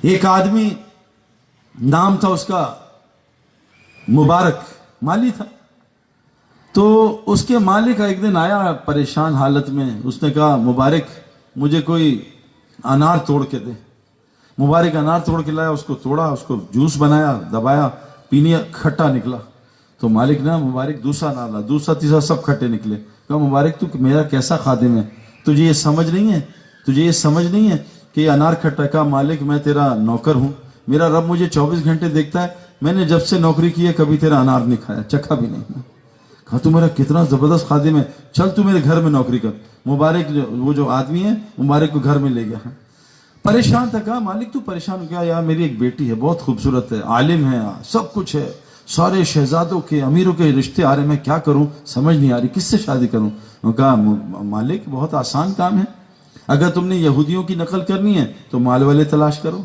ایک آدمی نام تھا اس کا مبارک، مالی تھا. تو اس کے مالک ایک دن آیا پریشان حالت میں. اس نے کہا مبارک مجھے کوئی انار توڑ کے دے. مبارک انار توڑ کے لایا، اس کو توڑا، اس کو جوس بنایا، دبایا، پینی، کھٹا نکلا. تو مالک نے مبارک دوسرا انار لا، دوسرا تیسرا سب کھٹے نکلے. کہا مبارک تو میرا کیسا خادم ہے، تجھے یہ سمجھ نہیں ہے، تجھے یہ سمجھ نہیں ہے کہ یہ انار کھٹا. کہا مالک میں تیرا نوکر ہوں، میرا رب مجھے 24 گھنٹے دیکھتا ہے، میں نے جب سے نوکری کی ہے کبھی تیرا انار نہیں کھایا، چکھا بھی نہیں. کہا تو میرا کتنا زبردست خادم ہے، چل تو میرے گھر میں نوکری کر. مبارک وہ جو آدمی ہے مبارک کو گھر میں لے گیا. پریشان تھا. کہا مالک تو پریشان ہو گیا، یار میری ایک بیٹی ہے بہت خوبصورت ہے، عالم ہے، سب کچھ ہے، سارے شہزادوں کے امیروں کے رشتے آ رہے، میں کیا کروں سمجھ نہیں آ رہی، کس سے شادی کروں. کہا مالک بہت آسان کام ہے، اگر تم نے یہودیوں کی نقل کرنی ہے تو مال والے تلاش کرو،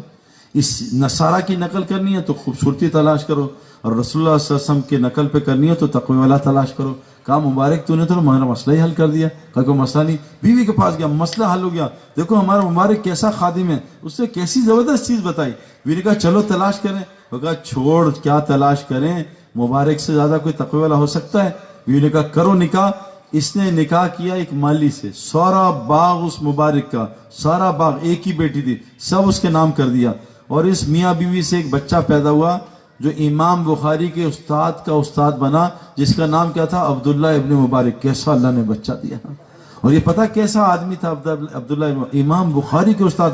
اس نصارہ کی نقل کرنی ہے تو خوبصورتی تلاش کرو، اور رسول اللہ صلی اللہ علیہ وسلم کی نقل پہ کرنی ہے تو تقوی والا تلاش کرو. کہا مبارک تو نے تو ہمارا مسئلہ ہی حل کر دیا. کہا کوئی مسئلہ نہیں. بیوی کے پاس گیا، مسئلہ حل ہو گیا. دیکھو ہمارا مبارک کیسا خادم ہے، اس نے کیسی زبردست چیز بتائی. بیوی نے کہا چلو تلاش کریں. وہ کہا چھوڑ، کیا تلاش کریں، مبارک سے زیادہ کوئی تقوی والا ہو سکتا ہے. بیوی نے کہا کرو نکاح. اس نے نکاح کیا ایک مالی سے، سارا باغ اس مبارک کا، سارا باغ، ایک ہی بیٹی تھی، سب اس کے نام کر دیا. اور اس میاں بیوی سے ایک بچہ پیدا ہوا جو امام بخاری کے استاد کا استاد بنا، جس کا نام کیا تھا، عبداللہ ابن مبارک. کیسا اللہ نے بچہ دیا. اور یہ پتہ کیسا آدمی تھا عبداللہ ابن امام بخاری کے استاد.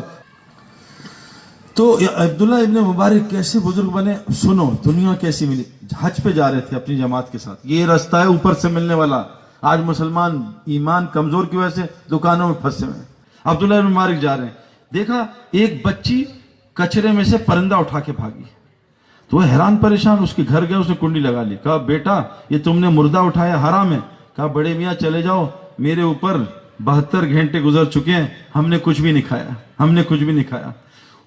تو عبداللہ ابن مبارک کیسے بزرگ بنے، سنو دنیا کیسی ملی. حج پہ جا رہے تھے اپنی جماعت کے ساتھ، یہ راستہ ہے اوپر سے ملنے والا. آج مسلمان ایمان کمزور کی وجہ سے دکانوں میں پھنسے ہوئے ہیں. عبداللہ ابن مبارک جا رہے ہیں، دیکھا ایک بچی کچرے میں سے پرندہ اٹھا کے بھاگی. تو وہ حیران پریشان، اس کے گھر گئے، اس نے کنڈی لگا لی. کہا بیٹا یہ تم نے مردہ اٹھایا، حرام ہے. کہا بڑے میاں چلے جاؤ، میرے اوپر 72 گھنٹے گزر چکے ہیں، ہم نے کچھ بھی نہیں کھایا، ہم نے کچھ بھی نہیں کھایا.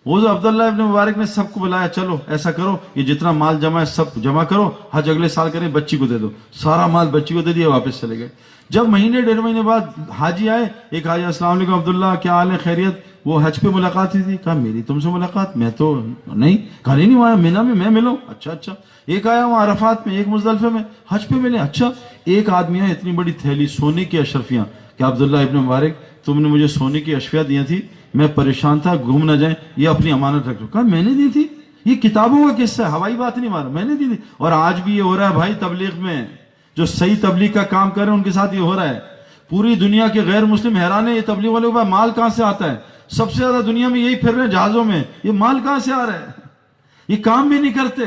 وہ جو عبداللہ ابن مبارک نے سب کو بلایا، چلو ایسا کرو یہ جتنا مال جمع ہے سب جمع کرو، حج اگلے سال کریں، بچی کو دے دو. سارا مال بچی کو دے دیا، واپس چلے گئے. جب مہینے 1.5 مہینے بعد حاجی آئے، ایک حاجی السلام علیکم عبداللہ کیا حال ہے، خیریت. وہ حج پہ ملاقات ہوئی تھی. کہا میری تم سے ملاقات، میں تو نہیں، کہا نہیں آیا مینا میں ملو. اچھا. ایک آیا وہاں عرفات میں، ایک مزدلفے میں، حج پہ ملے. اچھا. ایک آدمی ہے اتنی بڑی تھیلی سونے کی اشرفیاں. کہ عبداللہ ابن مبارک تم نے مجھے سونے کی اشرفیاں دی تھی، میں پریشان تھا گم نہ جائیں، یہ اپنی امانت رکھ لو. کہا میں نے دی تھی، یہ کتابوں کا قصہ ہے، ہوائی بات نہیں مارا، میں نے دی تھی. اور آج بھی یہ ہو رہا ہے بھائی، تبلیغ میں جو صحیح تبلیغ کا کام کر رہے ہیں ان کے ساتھ یہ ہو رہا ہے. پوری دنیا کے غیر مسلم حیران ہے، یہ تبلیغ والے کے پاس مال کہاں سے آتا ہے. سب سے زیادہ دنیا میں یہی پھر رہے ہیں جہازوں میں، یہ مال کہاں سے آ رہا ہے. یہ کام بھی نہیں کرتے،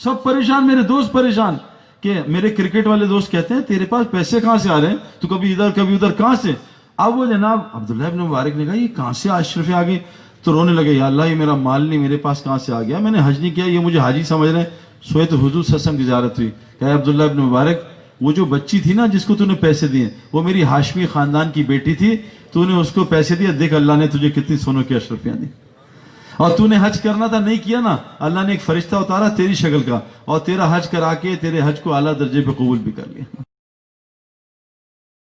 سب پریشان. میرے دوست پریشان کہ میرے کرکٹ والے دوست کہتے ہیں تیرے پاس پیسے کہاں سے آ رہے ہیں، تو کبھی ادھر کبھی ادھر، کہاں سے. اب وہ جناب عبداللہ ابن مبارک نے کہا یہ کہاں سے اشرفی آ گئی. تو رونے لگے، یا اللہ یہ میرا مال نہیں میرے پاس کہاں سے آ گیا، میں نے حج نہیں کیا، یہ مجھے حاجی سمجھ رہے ہیں. سوئے تو حضور صلی اللہ علیہ وسلم کی زیارت ہوئی. کہا عبداللہ ابن مبارک وہ جو بچی تھی نا جس کو تو نے پیسے دیے، وہ میری ہاشمی خاندان کی بیٹی تھی، تو نے اس کو پیسے دیا، دیکھ اللہ نے تجھے کتنی سونوں کی اشرفیاں دی. اور تو نے حج کرنا تھا نہیں کیا نا، اللہ نے ایک فرشتہ اتارا تیری شکل کا، اور تیرا حج کرا کے تیرے حج کو اعلیٰ درجے پہ قبول بھی کر لیا.